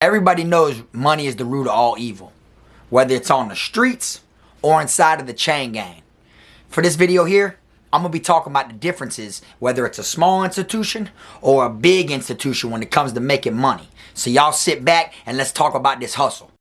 Everybody knows money is the root of all evil, whether it's on the streets or inside of the chain gang. For this video here, I'm going to be talking about the differences, whether it's a small institution or a big institution when it comes to making money. So y'all sit back and let's talk about this hustle.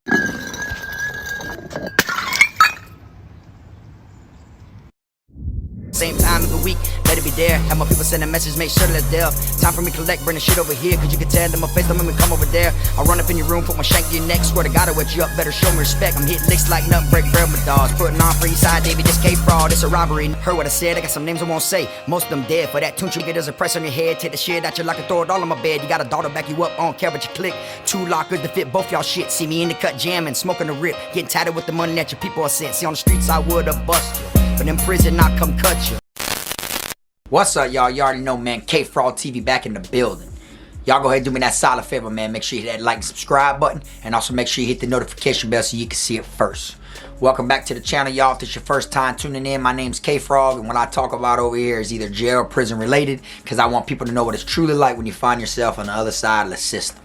Same time of the week, let it be there. Have my people send a message, make sure that it's there. Time for me to collect, bring the shit over here. Cause you can tell that my face don't make me come over there. I'll run up in your room, put my shank in your neck. Swear to God, I wet you up, better show me respect. I'm hitting licks like nut, break bread with dogs. Putting on for each side, Davey, this K-Fraud, it's a robbery. Heard what I said, I got some names I won't say. Most of them dead, for that tune you get there's a price on your head. Take the shit out your locker, throw it all on my bed. You got a daughter back you up, on care but you click. 2 lockers to fit both y'all shit. See me in the cut jamming, smoking the rip. Getting tighter with the money that your people are sent. See on the streets I would've bust you, but in prison I come cut you. What's up, y'all? You already know, man. K-Fraud TV back in the building. Y'all go ahead and do me that solid favor, man. Make sure you hit that like and subscribe button. And also make sure you hit the notification bell so you can see it first. Welcome back to the channel, y'all. If this is your first time tuning in, my name's K-Frog. And what I talk about over here is either jail or prison related. Because I want people to know what it's truly like when you find yourself on the other side of the system.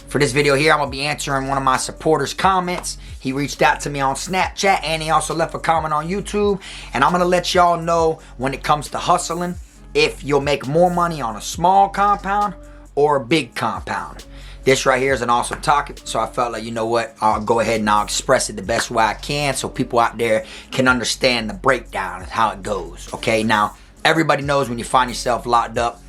For this video here, I'm going to be answering one of my supporters' comments. He reached out to me on Snapchat and he also left a comment on YouTube. And I'm going to let y'all know when it comes to hustling, if you'll make more money on a small compound or a big compound. This right here is an awesome topic, so I felt like, you know what, I'll go ahead and I'll express it the best way I can so people out there can understand the breakdown of how it goes. Okay, now, everybody knows when you find yourself locked up,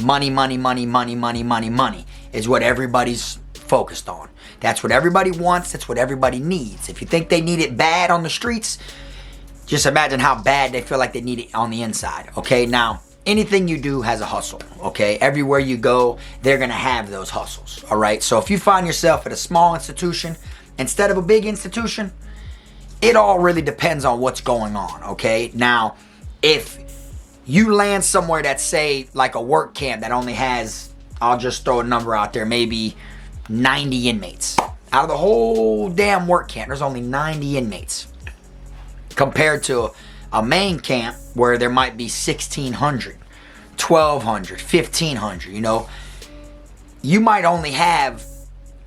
money, money, money, money, money, money, money is what everybody's focused on. That's what everybody wants. That's what everybody needs. If you think they need it bad on the streets, just imagine how bad they feel like they need it on the inside. Okay, now, anything you do has a hustle. Okay, everywhere you go, they're going to have those hustles. All right, so if you find yourself at a small institution instead of a big institution, it all really depends on what's going on. Okay, now, if you land somewhere that's, say, like a work camp that only has, I'll just throw a number out there, maybe 90 inmates. Out of the whole damn work camp, there's only 90 inmates. Compared to a main camp where there might be 1,600, 1,200, 1,500, you know. You might only have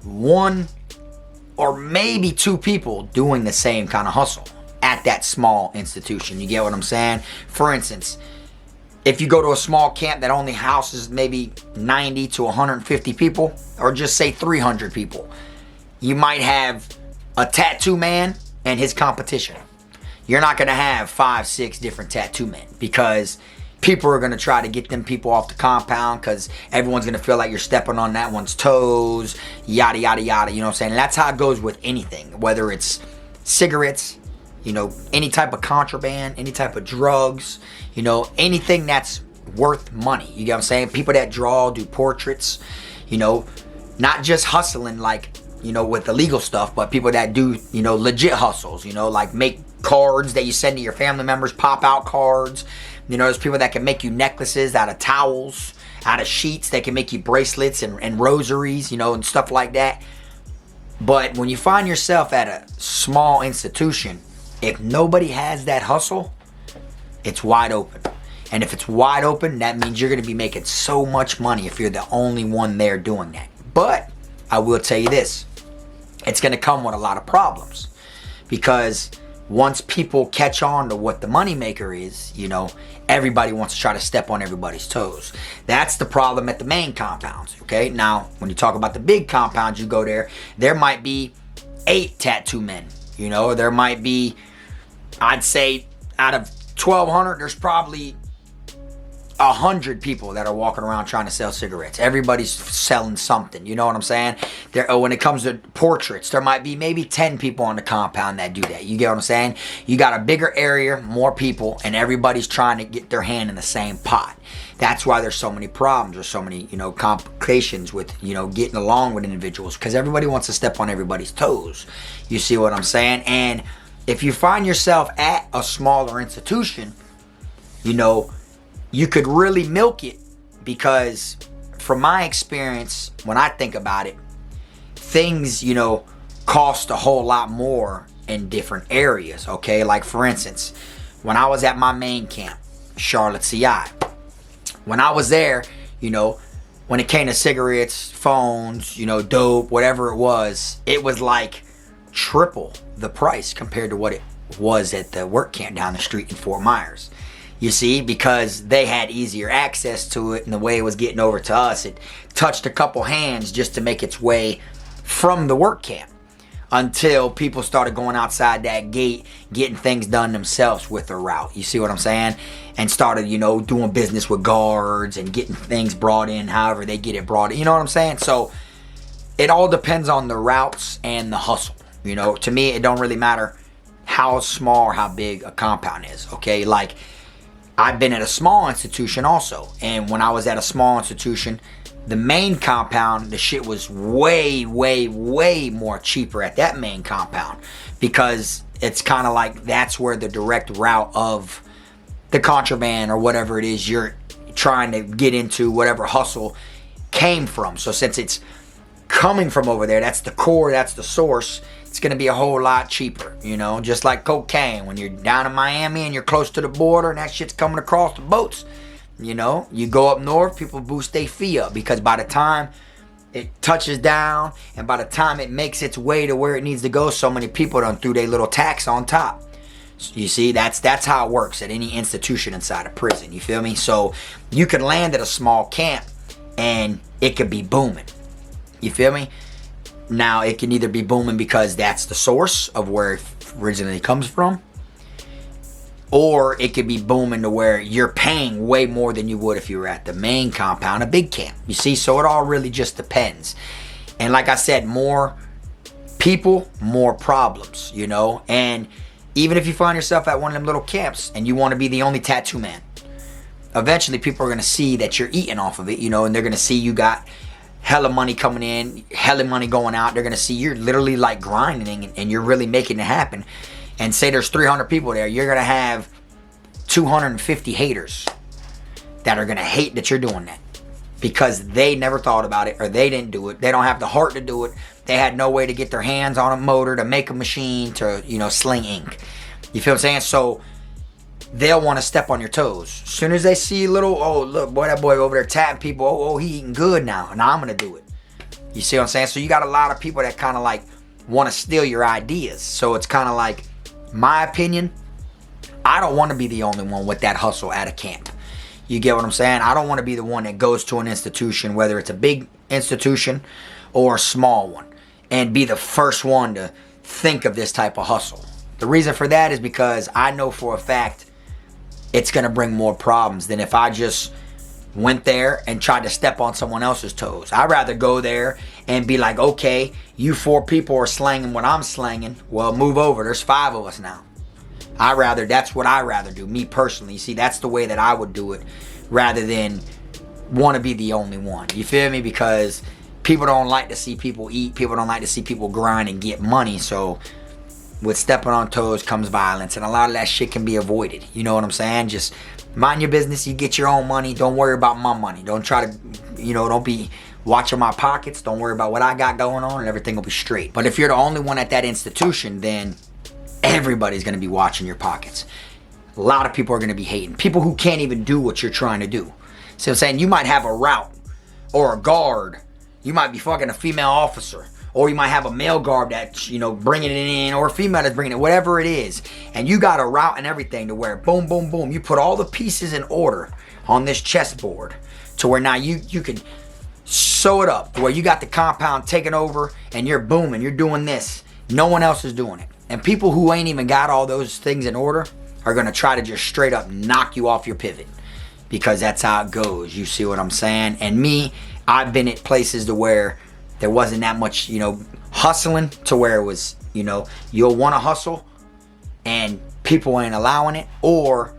1 or maybe 2 people doing the same kind of hustle at that small institution. You get what I'm saying? For instance, if you go to a small camp that only houses maybe 90 to 150 people, or just say 300 people, you might have a tattoo man and his competition. You're not going to have 5, 6 different tattoo men because people are going to try to get them people off the compound because everyone's going to feel like you're stepping on that one's toes, yada, yada, yada. You know what I'm saying? And that's how it goes with anything, whether it's cigarettes, you know, any type of contraband, any type of drugs, you know, anything that's worth money. You get what I'm saying? People that draw, do portraits, you know, not just hustling like, you know, with illegal stuff, but people that do, you know, legit hustles, you know, like make cards that you send to your family members, pop out cards. You know, there's people that can make you necklaces out of towels, out of sheets. They can make you bracelets and rosaries, you know, and stuff like that. But when you find yourself at a small institution, if nobody has that hustle, it's wide open. And if it's wide open, that means you're going to be making so much money if you're the only one there doing that. But I will tell you this, it's going to come with a lot of problems. Because once people catch on to what the moneymaker is, you know, everybody wants to try to step on everybody's toes. That's the problem at the main compounds, okay? Now, when you talk about the big compounds, you go there might be 8 tattoo men, you know, or there might be, I'd say, out of 1,200, there's probably 100 people that are walking around trying to sell cigarettes. Everybody's selling something, you know what I'm saying? When it comes to portraits, there might be maybe 10 people on the compound that do that. You get what I'm saying? You got a bigger area, more people, and everybody's trying to get their hand in the same pot. That's why there's so many problems. There's so many, you know, complications with, you know, getting along with individuals because everybody wants to step on everybody's toes. You see what I'm saying? And if you find yourself at a smaller institution, you know, you could really milk it because from my experience, when I think about it, things, you know, cost a whole lot more in different areas, okay? Like, for instance, when I was at my main camp, Charlotte CI, when I was there, you know, when it came to cigarettes, phones, you know, dope, whatever it was like triple the price compared to what it was at the work camp down the street in Fort Myers. You see, because they had easier access to it, and the way it was getting over to us, it touched a couple hands just to make its way from the work camp, until people started going outside that gate, getting things done themselves with their route. You see what I'm saying? And started, you know, doing business with guards and getting things brought in however they get it brought in. You know what I'm saying? So it all depends on the routes and the hustle. You know, to me, it don't really matter how small or how big a compound is, okay? Like, I've been at a small institution also, and when I was at a small institution, the main compound, the shit was way, way, way more cheaper at that main compound, because it's kind of like that's where the direct route of the contraband or whatever it is you're trying to get into, whatever hustle came from. So since it's coming from over there, that's the core, that's the source, it's going to be a whole lot cheaper, you know, just like cocaine. When you're down in Miami and you're close to the border and that shit's coming across the boats, you know, you go up north, people boost their fee up, because by the time it touches down and by the time it makes its way to where it needs to go, so many people done threw their little tax on top. So you see, that's how it works at any institution inside a prison, you feel me? So you can land at a small camp and it could be booming, you feel me? Now, it can either be booming because that's the source of where it originally comes from, or it could be booming to where you're paying way more than you would if you were at the main compound, a big camp. You see, so it all really just depends. And like I said, more people, more problems, you know? And even if you find yourself at one of them little camps and you want to be the only tattoo man, eventually people are going to see that you're eating off of it, you know, and they're going to see you got hella money coming in, hella money going out. They're going to see you're literally like grinding and you're really making it happen. And say there's 300 people there, you're going to have 250 haters that are going to hate that you're doing that, because they never thought about it, or they didn't do it. They don't have the heart to do it. They had no way to get their hands on a motor, to make a machine, to, you know, sling ink. You feel what I'm saying? So they'll want to step on your toes. As soon as they see little, oh, look, boy, that boy over there tapping people. Oh, he eating good now. Now I'm going to do it. You see what I'm saying? So you got a lot of people that kind of like want to steal your ideas. So it's kind of like, my opinion, I don't want to be the only one with that hustle at a camp. You get what I'm saying? I don't want to be the one that goes to an institution, whether it's a big institution or a small one, and be the first one to think of this type of hustle. The reason for that is because I know for a fact it's going to bring more problems than if I just went there and tried to step on someone else's toes. I'd rather go there and be like, okay, you 4 people are slanging what I'm slanging. Well, move over. There's 5 of us now. That's what I rather do, me personally. You see, that's the way that I would do it, rather than want to be the only one. You feel me? Because people don't like to see people eat. People don't like to see people grind and get money. So with stepping on toes comes violence, and a lot of that shit can be avoided. You know what I'm saying? Just mind your business. You get your own money. Don't worry about my money. Don't try to, you know, don't be watching my pockets. Don't worry about what I got going on, and everything will be straight. But if you're the only one at that institution, then everybody's going to be watching your pockets. A lot of people are going to be hating. People who can't even do what you're trying to do. So I'm saying, you might have a route or a guard. You might be fucking a female officer. Or you might have a male guard that's, you know, bringing it in, or a female that's bringing it, whatever it is. And you got a route and everything to where boom, boom, boom. You put all the pieces in order on this chessboard to where now you can sew it up to where you got the compound taken over and you're booming. You're doing this. No one else is doing it. And people who ain't even got all those things in order are going to try to just straight up knock you off your pivot, because that's how it goes. You see what I'm saying? And me, I've been at places to where there wasn't that much, you know, hustling, to where it was, you know, you'll want to hustle and people ain't allowing it. Or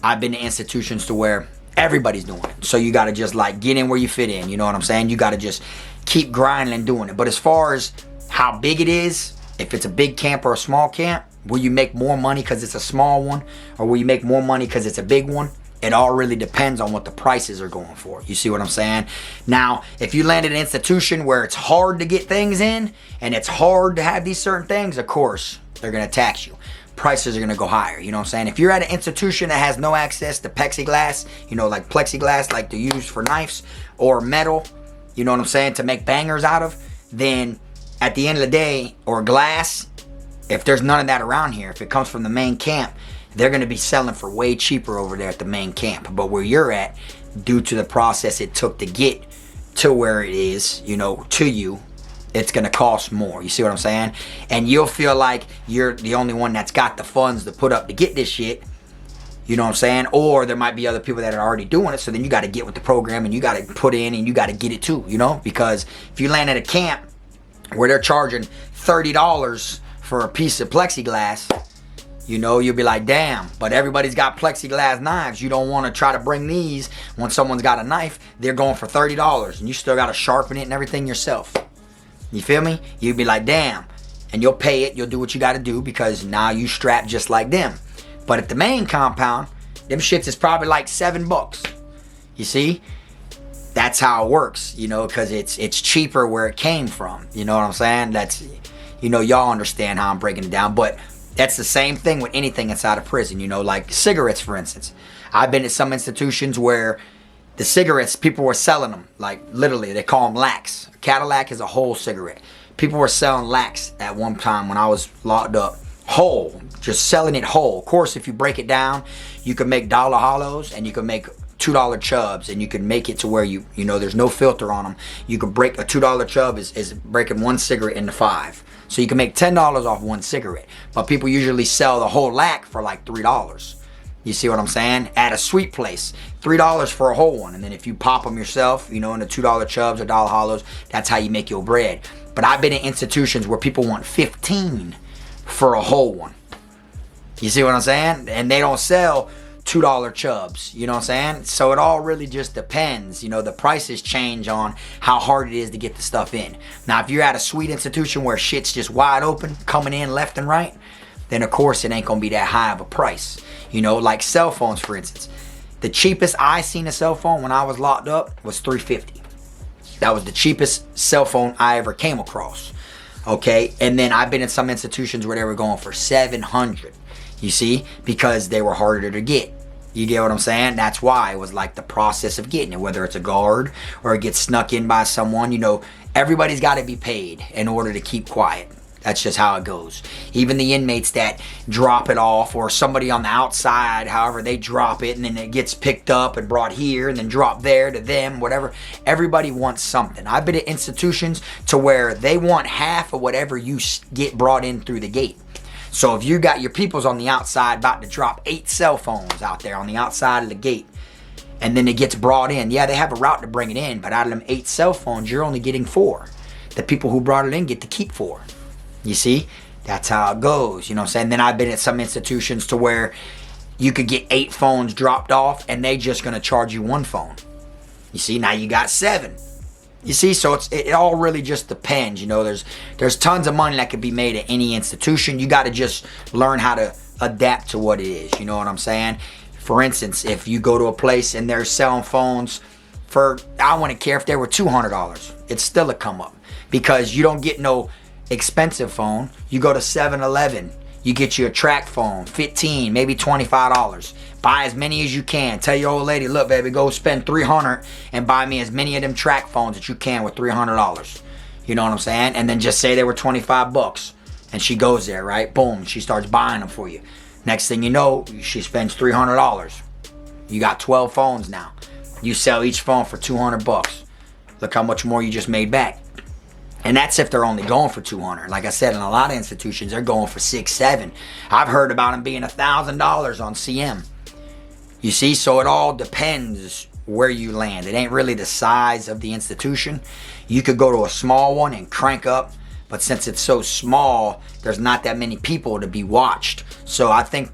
I've been to institutions to where everybody's doing it. So you got to just like get in where you fit in. You know what I'm saying? You got to just keep grinding and doing it. But as far as how big it is, if it's a big camp or a small camp, will you make more money because it's a small one, or will you make more money because it's a big one? It all really depends on what the prices are going for. You see what I'm saying? Now, if you land at an institution where it's hard to get things in and it's hard to have these certain things, of course, they're going to tax you. prices are going to go higher. You know what I'm saying? If you're at an institution that has no access to plexiglass, you know, like plexiglass, like they use for knives, or metal, you know what I'm saying, to make bangers out of, then at the end of the day, or glass, if there's none of that around here, if it comes from the main camp, they're going to be selling for way cheaper over there at the main camp. But where you're at, due to the process it took to get to where it is, you know, to you, it's going to cost more. You see what I'm saying? And you'll feel like you're the only one that's got the funds to put up to get this shit. You know what I'm saying? Or there might be other people that are already doing it. So then you got to get with the program and you got to put in and you got to get it too, you know? Because if you land at a camp where they're charging $30 for a piece of plexiglass, you know, you'll be like, damn, but everybody's got plexiglass knives. You don't want to try to bring these when someone's got a knife. They're going for $30 and you still got to sharpen it and everything yourself. You feel me? You'd be like, damn. And you'll pay it. You'll do what you got to do because now you strapped just like them. But at the main compound, them shits is probably like $7. You see? That's how it works, you know, because it's cheaper where it came from. You know what I'm saying? That's, you know, y'all understand how I'm breaking it down. But that's the same thing with anything inside of prison, you know, like cigarettes, for instance. I've been at some institutions where the cigarettes, people were selling them, like literally, they call them lacs. Cadillac is a whole cigarette. People were selling lacs at one time when I was locked up, whole, just selling it whole. Of course, if you break it down, you can make dollar hollows and you can make $2 chubs, and you can make it to where you know there's no filter on them. You can break a $2 chub is breaking one cigarette into 5. So you can make $10 off one cigarette. But people usually sell the whole lac for like $3. You see what I'm saying? At a sweet place, $3 for a whole one. And then if you pop them yourself, you know, in the $2 chubs or dollar hollows, that's how you make your bread. But I've been in institutions where people want $15 for a whole one. You see what I'm saying? And they don't sell $2 chubs, you know what I'm saying? So it all really just depends. You know, the prices change on how hard it is to get the stuff in. Now, if you're at a sweet institution where shit's just wide open, coming in left and right, then of course it ain't gonna be that high of a price. You know, like cell phones, for instance. The cheapest I seen a cell phone when I was locked up was $350. That was the cheapest cell phone I ever came across. Okay, and then I've been in some institutions where they were going for $700. You see, because they were harder to get. You get what I'm saying? That's why it was like the process of getting it, whether it's a guard or it gets snuck in by someone. You know, everybody's got to be paid in order to keep quiet. That's just how it goes. Even the inmates that drop it off, or somebody on the outside, however they drop it, and then it gets picked up and brought here and then dropped there to them, whatever. Everybody wants something. I've been at institutions to where they want half of whatever you get brought in through the gate. So if you got your peoples on the outside about to drop 8 cell phones out there on the outside of the gate, and then it gets brought in, yeah, they have a route to bring it in, but out of them 8 cell phones, you're only getting 4. The people who brought it in get to keep 4. You see? That's how it goes, you know what I'm saying? Then I've been at some institutions to where you could get 8 phones dropped off and they just gonna charge you 1 phone. You see, now you got 7. You see, so it all really just depends. You know, there's tons of money that could be made at any institution. You got to just learn how to adapt to what it is. You know what I'm saying? For instance, if you go to a place and they're selling phones for, I wouldn't care if they were $200. It's still a come up because you don't get no expensive phone. You go to 7-Eleven, you get you a track phone, $15, maybe $25. Buy as many as you can. Tell your old lady, look, baby, go spend $300 and buy me as many of them track phones that you can with $300. You know what I'm saying? And then just say they were $25. And she goes there, right? Boom, she starts buying them for you. Next thing you know, she spends $300. You got 12 phones now. You sell each phone for $200. Look how much more you just made back. And that's if they're only going for $200. Like I said, in a lot of institutions, they're going for $600, $700. I've heard about them being $1,000 on CM. You see, so it all depends where you land. It ain't really the size of the institution. You could go to a small one and crank up, but since it's so small, there's not that many people to be watched. So I think,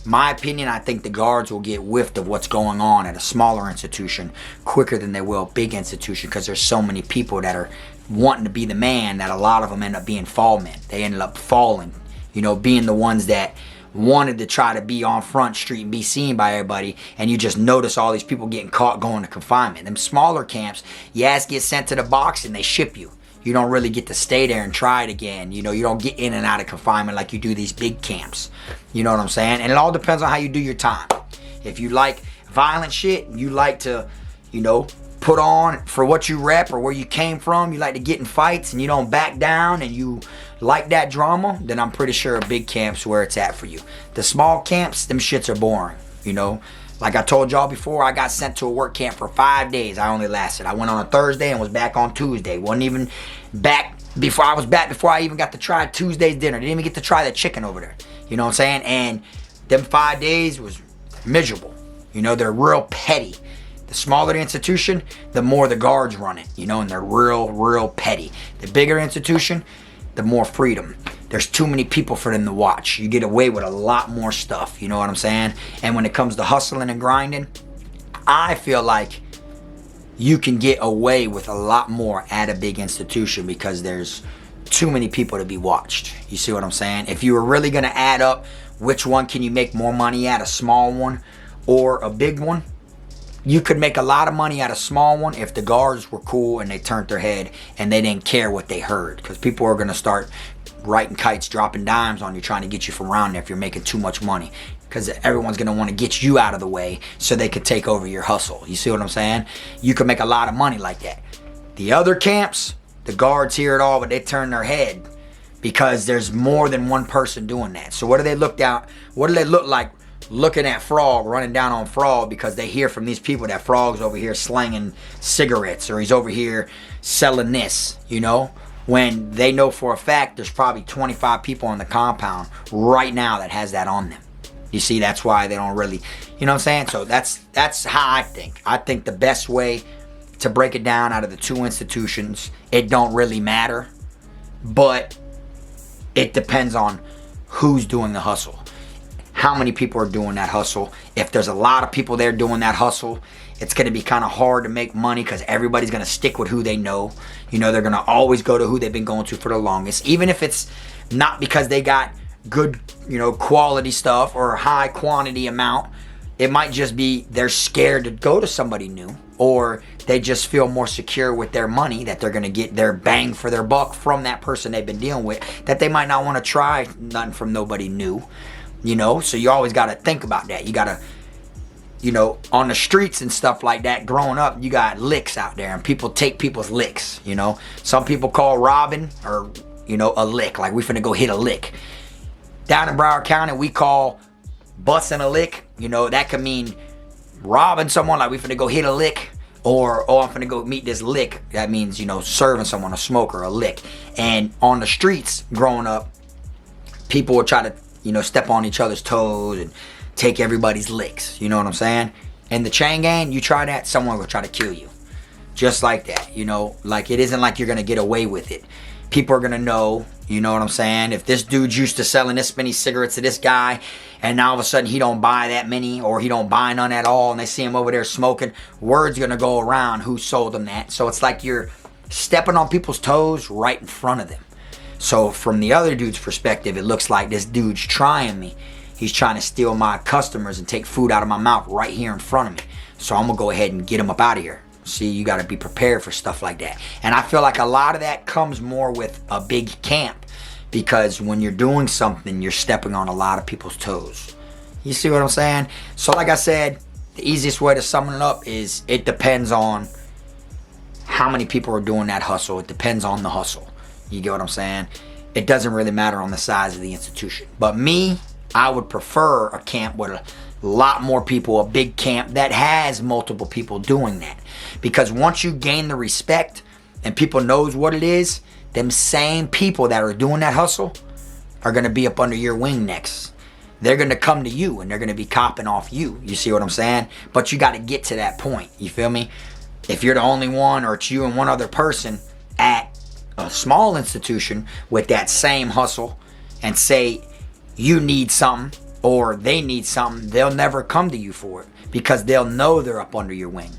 my opinion, I think the guards will get whiffed of what's going on at a smaller institution quicker than they will a big institution, because there's so many people that are wanting to be the man that a lot of them end up being fall men. They ended up falling, you know, being the ones that wanted to try to be on Front Street and be seen by everybody, and you just notice all these people getting caught going to confinement. Them smaller camps, your ass gets sent to the box and they ship you. you don't really get to stay there and try it again. You know, you don't get in and out of confinement like you do these big camps. You know what I'm saying? And it all depends on how you do your time. If you like violent shit, you like to, you know, put on for what you rep or where you came from, you like to get in fights and you don't back down and you like that drama, then I'm pretty sure a big camp's where it's at for you. The small camps, them shits are boring, you know. Like I told y'all before, I got sent to a work camp for 5 days. I only lasted. I went on a Thursday and was back on Tuesday. Wasn't even back before I even got to try Tuesday's dinner. Didn't even get to try the chicken over there. You know what I'm saying? And them 5 days was miserable. You know, they're real petty. The smaller the institution, the more the guards run it, you know, and they're real petty. The bigger institution, the more freedom. There's too many people for them to watch. You get away with a lot more stuff, you know what I'm saying? And when it comes to hustling and grinding, I feel like you can get away with a lot more at a big institution because there's too many people to be watched. You see what I'm saying? If you were really gonna add up which one can you make more money at, a small one or a big one, you could make a lot of money at a small one if the guards were cool and they turned their head and they didn't care what they heard. Because people are going to start writing kites, dropping dimes on you, trying to get you from around there if you're making too much money. Because everyone's going to want to get you out of the way so they could take over your hustle. You see what I'm saying? You can make a lot of money like that. The other camps, the guards hear it all, but they turn their head because there's more than one person doing that. So what do they look like looking at Frog, running down on Frog because they hear from these people that Frog's over here slanging cigarettes or he's over here selling this, you know? When they know for a fact there's probably 25 people on the compound right now that has that on them. You see, that's why they don't really, you know what I'm saying? So that's how I think. I think the best way to break it down out of the two institutions, it don't really matter, but it depends on who's doing the hustle. How many people are doing that hustle? If there's a lot of people there doing that hustle, it's going to be kind of hard to make money because everybody's going to stick with who they know. You know, they're going to always go to who they've been going to for the longest. Even if it's not because they got good, you know, quality stuff or high quantity amount. It might just be they're scared to go to somebody new, or they just feel more secure with their money that they're going to get their bang for their buck from that person they've been dealing with, that they might not want to try nothing from nobody new. You know, so you always got to think about that. You got to, you know, on the streets and stuff like that, growing up, you got licks out there and people take people's licks, you know. Some people call robbing or, you know, a lick, like we finna go hit a lick. Down in Broward County, we call busting a lick, you know, that could mean robbing someone, like we finna go hit a lick, or, oh, I'm finna go meet this lick. That means, you know, serving someone, a smoker, a lick. And on the streets, growing up, people would try to, you know, step on each other's toes and take everybody's licks. You know what I'm saying? In the chain gang, you try that, someone will try to kill you. Just like that, you know? Like, it isn't like you're going to get away with it. People are going to know, you know what I'm saying? If this dude's used to selling this many cigarettes to this guy, and now all of a sudden he don't buy that many, or he don't buy none at all, and they see him over there smoking, word's going to go around who sold him that. So it's like you're stepping on people's toes right in front of them. So from the other dude's perspective, it looks like this dude's trying me. He's trying to steal my customers and take food out of my mouth right here in front of me. So I'm going to go ahead and get him up out of here. See, you got to be prepared for stuff like that. And I feel like a lot of that comes more with a big camp, because when you're doing something, you're stepping on a lot of people's toes. You see what I'm saying? So like I said, the easiest way to sum it up is it depends on how many people are doing that hustle. It depends on the hustle. You get what I'm saying? It doesn't really matter on the size of the institution. But me, I would prefer a camp with a lot more people, a big camp that has multiple people doing that. Because once you gain the respect and people knows what it is, them same people that are doing that hustle are going to be up under your wing next. They're going to come to you and they're going to be copping off you. You see what I'm saying? But you got to get to that point. You feel me? If you're the only one, or it's you and one other person at a small institution with that same hustle, and say you need something or they need something, they'll never come to you for it because they'll know they're up under your wing.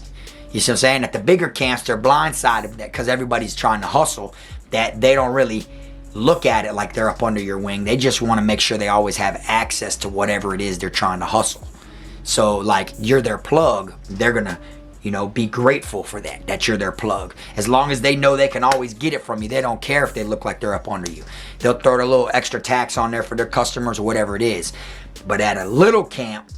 You see what I'm saying? At the bigger camps, they're blindsided that because everybody's trying to hustle, that they don't really look at it like they're up under your wing. They just want to make sure they always have access to whatever it is they're trying to hustle. So like, you're their plug, they're gonna, You know, be grateful for that you're their plug. As long as they know they can always get it from you, they don't care if they look like they're up under you. They'll throw a little extra tax on there for their customers or whatever it is. But at a little camp,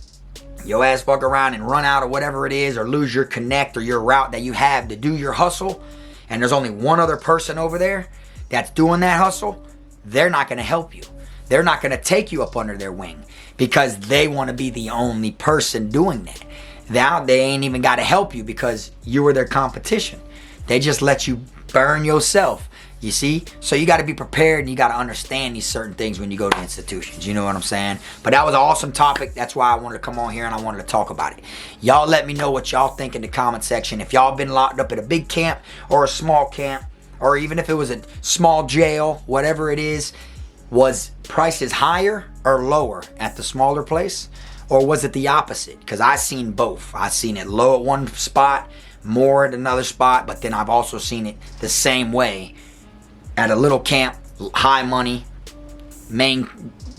your ass fuck around and run out of whatever it is, or lose your connect or your route that you have to do your hustle, and there's only one other person over there that's doing that hustle, they're not going to help you. They're not going to take you up under their wing because they want to be the only person doing that. Now they ain't even got to help you because you were their competition. They just let you burn yourself, you see? So you got to be prepared, and you got to understand these certain things when you go to institutions. You know what I'm saying? But that was an awesome topic. That's why I wanted to come on here and I wanted to talk about it. Y'all let me know what y'all think in the comment section. If y'all been locked up at a big camp or a small camp, or even if it was a small jail, whatever it is, was prices higher or lower at the smaller place? Or was it the opposite? Because I seen both. I seen it low at one spot, more at another spot, but then I've also seen it the same way at a little camp, high money, main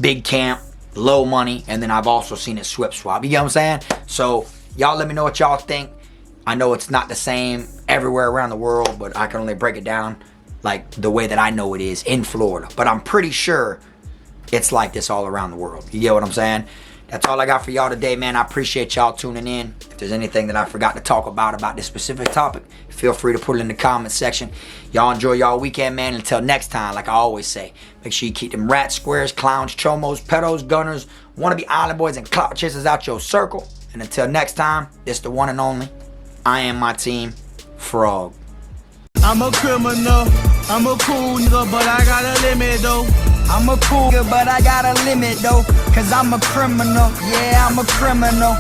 big camp, low money, and then I've also seen it swap. You get what I'm saying? So y'all let me know what y'all think. I know it's not the same everywhere around the world, but I can only break it down like the way that I know it is in Florida. But I'm pretty sure it's like this all around the world. You get what I'm saying? That's all I got for y'all today, man. I appreciate y'all tuning in. If there's anything that I forgot to talk about this specific topic, feel free to put it in the comment section. Y'all enjoy y'all weekend, man. Until next time, like I always say, make sure you keep them rats, squares, clowns, chomos, pedos, gunners, wannabe island boys, and clout chasers out your circle. And until next time, it's the one and only. I am my team, Frog. I'm a criminal, I'm a cool nigga, but I got a limit though. I'm a cool, but I got a limit though, cause I'm a criminal, yeah, I'm a criminal.